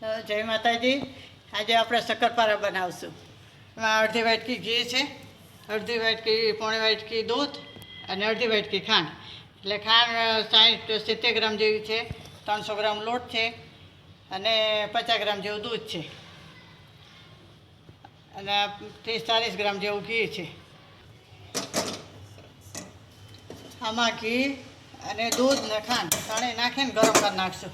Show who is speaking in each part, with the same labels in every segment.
Speaker 1: જય માતાજી. આજે આપણે શક્કરપારા બનાવશું. એમાં અડધી વાટકી ઘી છે, અડધી વાટકી પોણી વાટકી દૂધ અને અડધી વાટકી ખાંડ. એટલે ખાંડ 60-70 ગ્રામ જેવી છે, 300 ગ્રામ લોટ છે અને 50 ગ્રામ જેવું દૂધ છે અને 30-40 ગ્રામ જેવું ઘી છે. આમાં ઘી અને દૂધ ને ખાંડ ત્રણેય નાખીને ગરમ કરી નાખશું.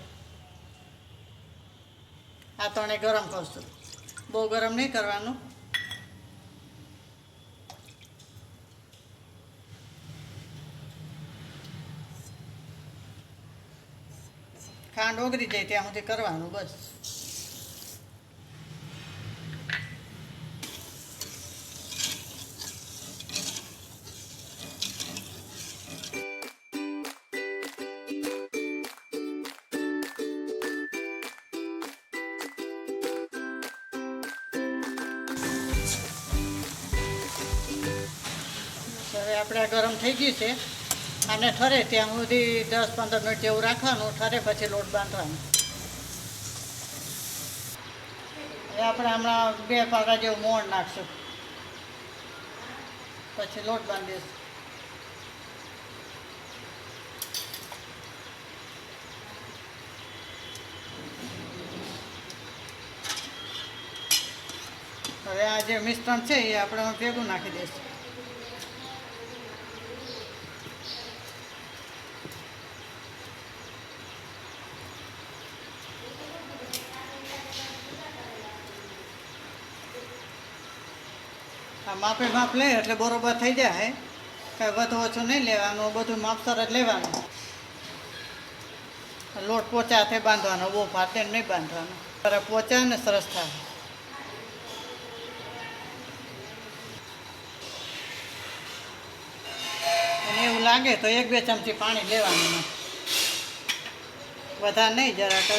Speaker 1: આ ત્રણેય ગરમ કરશું, બહુ ગરમ નહીં કરવાનું. ખાંડ ઓગળી જાય ત્યાં સુધી કરવાનું બસ. હવે આપણે ગરમ થઈ ગયું છે. આને ઠરે ત્યાં સુધી 10-15 મિનિટ જેવું રાખવાનું. ઠરે પછી લોટ બાંધવાનો. હવે આપણે હમણાં 2 પાવડા જેવું મોણ નાખશું, પછી લોટ બાંધીશું. હવે આ જે મિશ્રણ છે એ આપણે ભેગું નાખી દઈશું. આ માપે માપ લે એટલે બરોબર થઈ જાય. કાંઈ વધુ ઓછું નહીં લેવાનું, બધું માપસર જ લેવાનું. લોટ પોચા હાથે બાંધવાનો, બહુ ભાતે નહીં બાંધવાનો. ત્યારે પોચા ને સરસ થાય. અને એવું લાગે તો 1-2 ચમચી પાણી લેવાનું, વધારે નહીં, જરાક.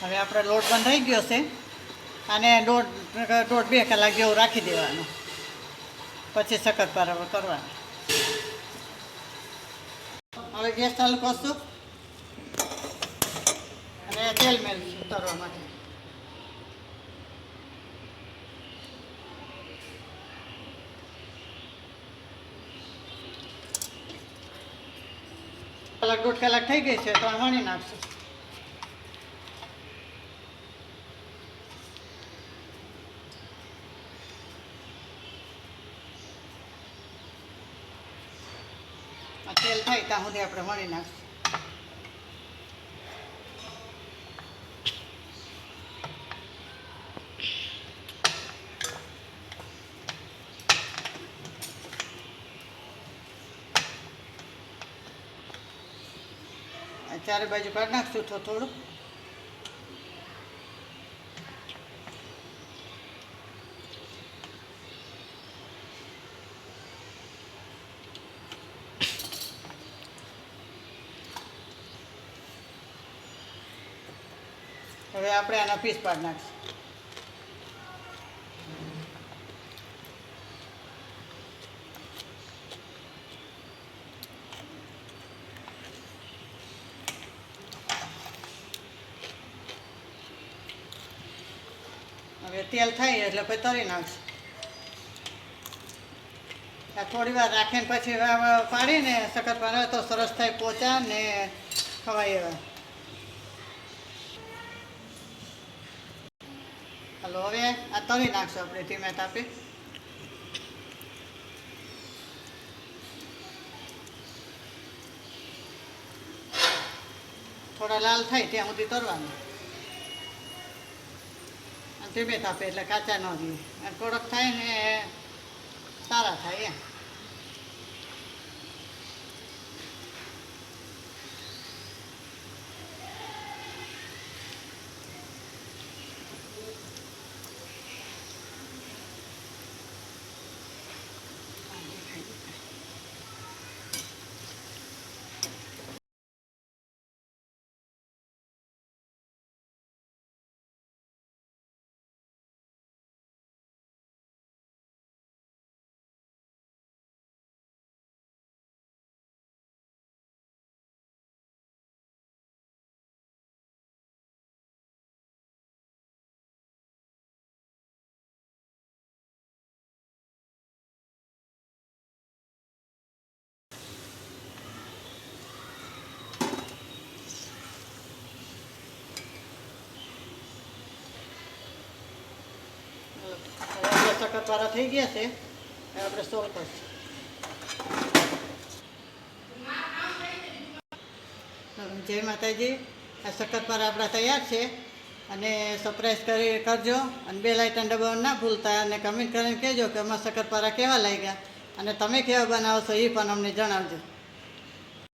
Speaker 1: હવે આપણે લોટ બંધાઈ ગયો છે. અને 1.5-2 કલાક જેવું રાખી દેવાનું, પછી શક્કરપારા કરવાના. હવે ગેસ ચાલુ કરશું અને તેલ મેળવીશું તળવા માટે. કલાક 1.5 કલાક થઈ ગઈ છે તો આ વણી નાખશું. તેલ થાય ત્યાં સુધી આપણે વણી નાખશું. ચારે બાજુ કાઢી નાખશું થોડું. હવે આપણે આના પીસ પાડી નાખીશું. હવે તેલ થાય એટલે પછી તળી નાખશું. થોડી વાર રાખીને પછી પાડીને શક્કરપારા તો સરસ થાય, પોચા ને ખવાય એવા. હાલો હવે આ તળી નાખશું આપણે ધીમે તાપે. થોડા લાલ થાય ત્યાં સુધી તરવાનું. ધીમે તાપે એટલે કાચા ન રહે. કડક થાય ને સારા થાય એમ. શક્કરપારા થઈ ગયા છે હવે આપણે સોલ્વ કરશું. જય માતાજી. આ શક્કરપારા આપણા તૈયાર છે અને સરપ્રાઈઝ કરજો અને બેલ આઇકન દબાવવાનું ના ભૂલતા અને કમેન્ટ કરીને કહેજો કે અમારા શક્કરપારા કેવા લાગ્યા અને તમે કેવા બનાવો છો એ પણ અમને જણાવજો.